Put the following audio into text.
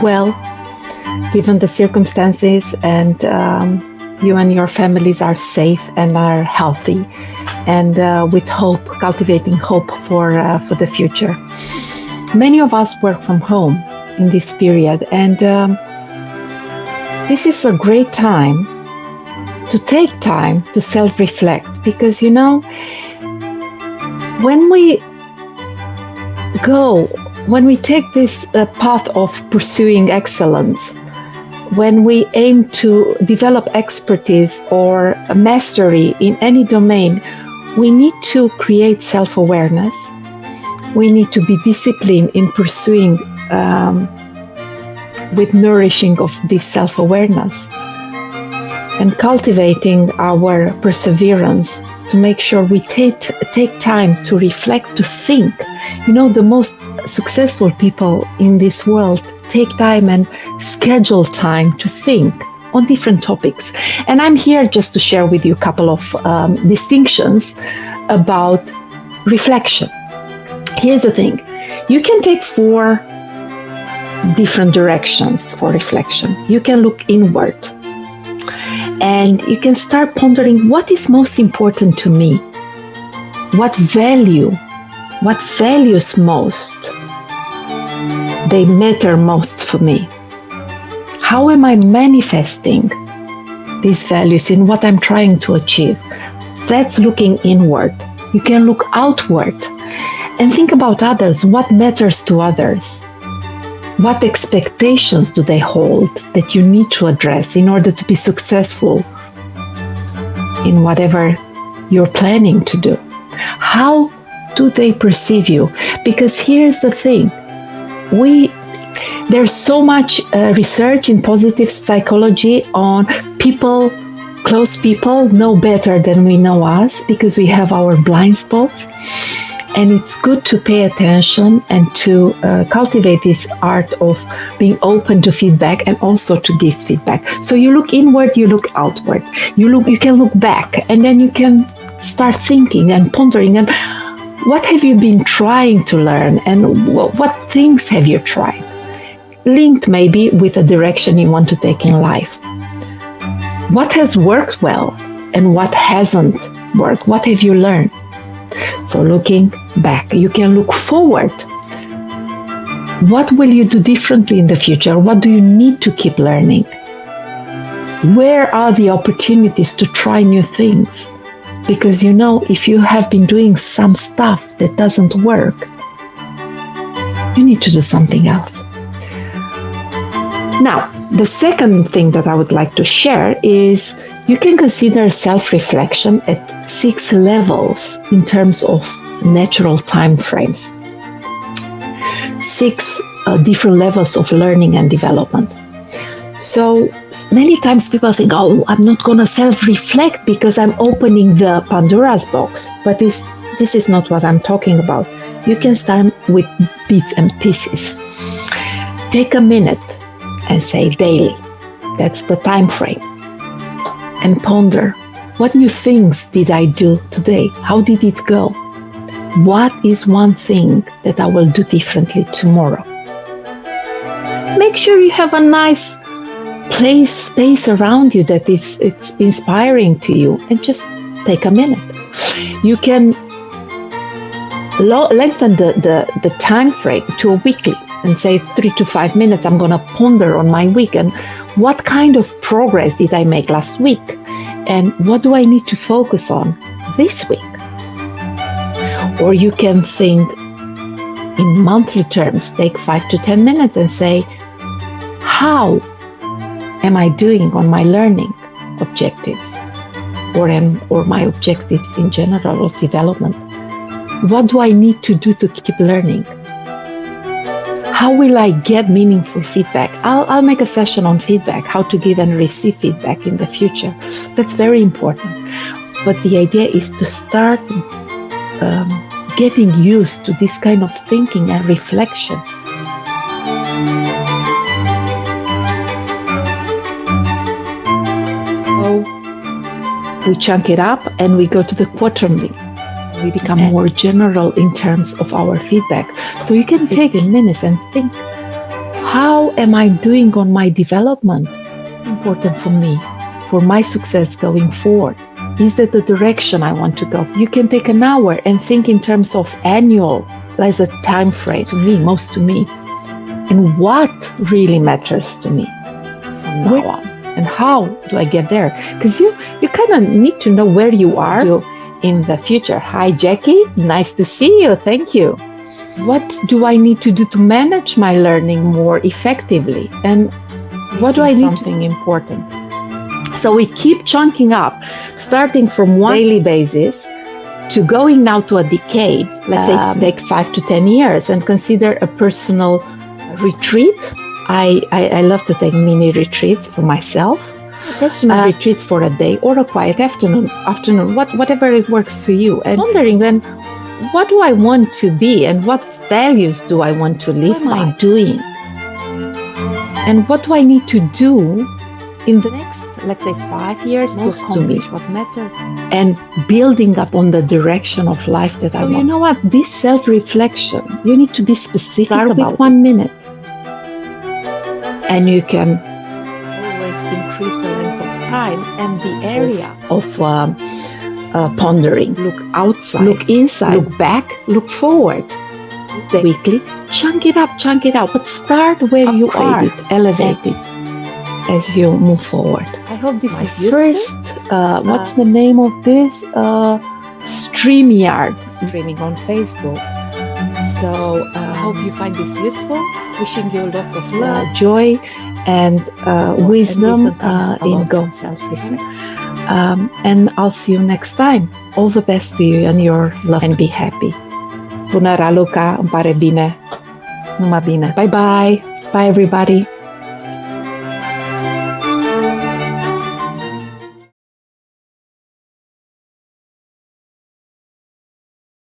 well, given the circumstances, and you and your families are safe and are healthy, and with hope, cultivating hope for the future. Many of us work from home in this period, and this is a great time to take time to self-reflect, because when we take this path of pursuing excellence, when we aim to develop expertise or mastery in any domain, we need to create self-awareness. We need to be disciplined in pursuing with nourishing of this self-awareness and cultivating our perseverance to make sure we take time to reflect, to think. The most successful people in this world take time and schedule time to think on different topics. And I'm here just to share with you a couple of distinctions about reflection. Here's the thing. You can take 4 different directions for reflection. You can look inward, and you can start pondering what is most important to me, what values most, they matter most for me. How am I manifesting these values in what I'm trying to achieve? That's looking inward. You can look outward and think about others. What matters to others? What expectations do they hold that you need to address in order to be successful in whatever you're planning to do? How do they perceive you? Because here's the thing. There's so much research in positive psychology on people. Close people know better than we know us because we have our blind spots. And it's good to pay attention and to cultivate this art of being open to feedback and also to give feedback. So you look inward, you look outward. You can look back, and then you can start thinking and pondering. And what have you been trying to learn, and what things have you tried? Linked maybe with a direction you want to take in life. What has worked well and what hasn't worked? What have you learned? So looking back, you can look forward. What will you do differently in the future? What do you need to keep learning? Where are the opportunities to try new things? Because if you have been doing some stuff that doesn't work, you need to do something else. Now, the second thing that I would like to share is you can consider self-reflection at 6 levels in terms of natural time frames. 6 different levels of learning and development. So many times people think, I'm not going to self-reflect because I'm opening the Pandora's box. But this is not what I'm talking about. You can start with bits and pieces. Take a minute and say daily. That's the time frame. And ponder, what new things did I do today? How did it go? What is one thing that I will do differently tomorrow? Make sure you have a nice space around you that it's inspiring to you, and just take a minute. You can lengthen the time frame to a weekly and say 3 to 5 minutes. I'm going to ponder on my week and what kind of progress did I make last week, and what do I need to focus on this week? Or you can think in monthly terms. Take 5 to 10 minutes and say, how am I doing on my learning objectives, or my objectives in general of development? What do I need to do to keep learning? How will I get meaningful feedback? I'll make a session on feedback, how to give and receive feedback in the future. That's very important. But the idea is to start getting used to this kind of thinking and reflection. So we chunk it up and we go to the quarterly. We become more general in terms of our feedback. So you can take 15 minutes and think, how am I doing on my development? It's important for me, for my success going forward. Is that the direction I want to go? You can take an hour and think in terms of annual, as a time frame, to me, most to me. And what really matters to me from now on? And how do I get there? Because you kind of need to know where you are in the future. Hi, Jackie. Nice to see you. Thank you. What do I need to do to manage my learning more effectively? And what do I need? Something important. So we keep chunking up, starting from one daily basis to going now to a decade. Let's say take 5 to 10 years and consider a personal retreat. I love to take mini retreats for myself. A personal retreat for a day or a quiet afternoon, whatever it works for you. And wondering when, what do I want to be and what values do I want to live by? What am I doing? And what do I need to do in the next, let's say, 5 years to accomplish what matters? And building up on the direction of life that I want. You know what? This self-reflection, you need to be specific about 1 minute. And you can always increase the length of time and the area of pondering. Look outside, look inside, look back, look forward. Weekly, chunk it out, but start where you are, elevate it as you move forward. I hope this is useful. First, what's the name of this? StreamYard, streaming on Facebook. So I hope you find this useful. Wishing you lots of love, joy, and wisdom in going self-reflect. And I'll see you next time. All the best to you and your love, and be happy. Bună, Raluca, îmi pare bine. Numai bine. Bye-bye. Bye, everybody.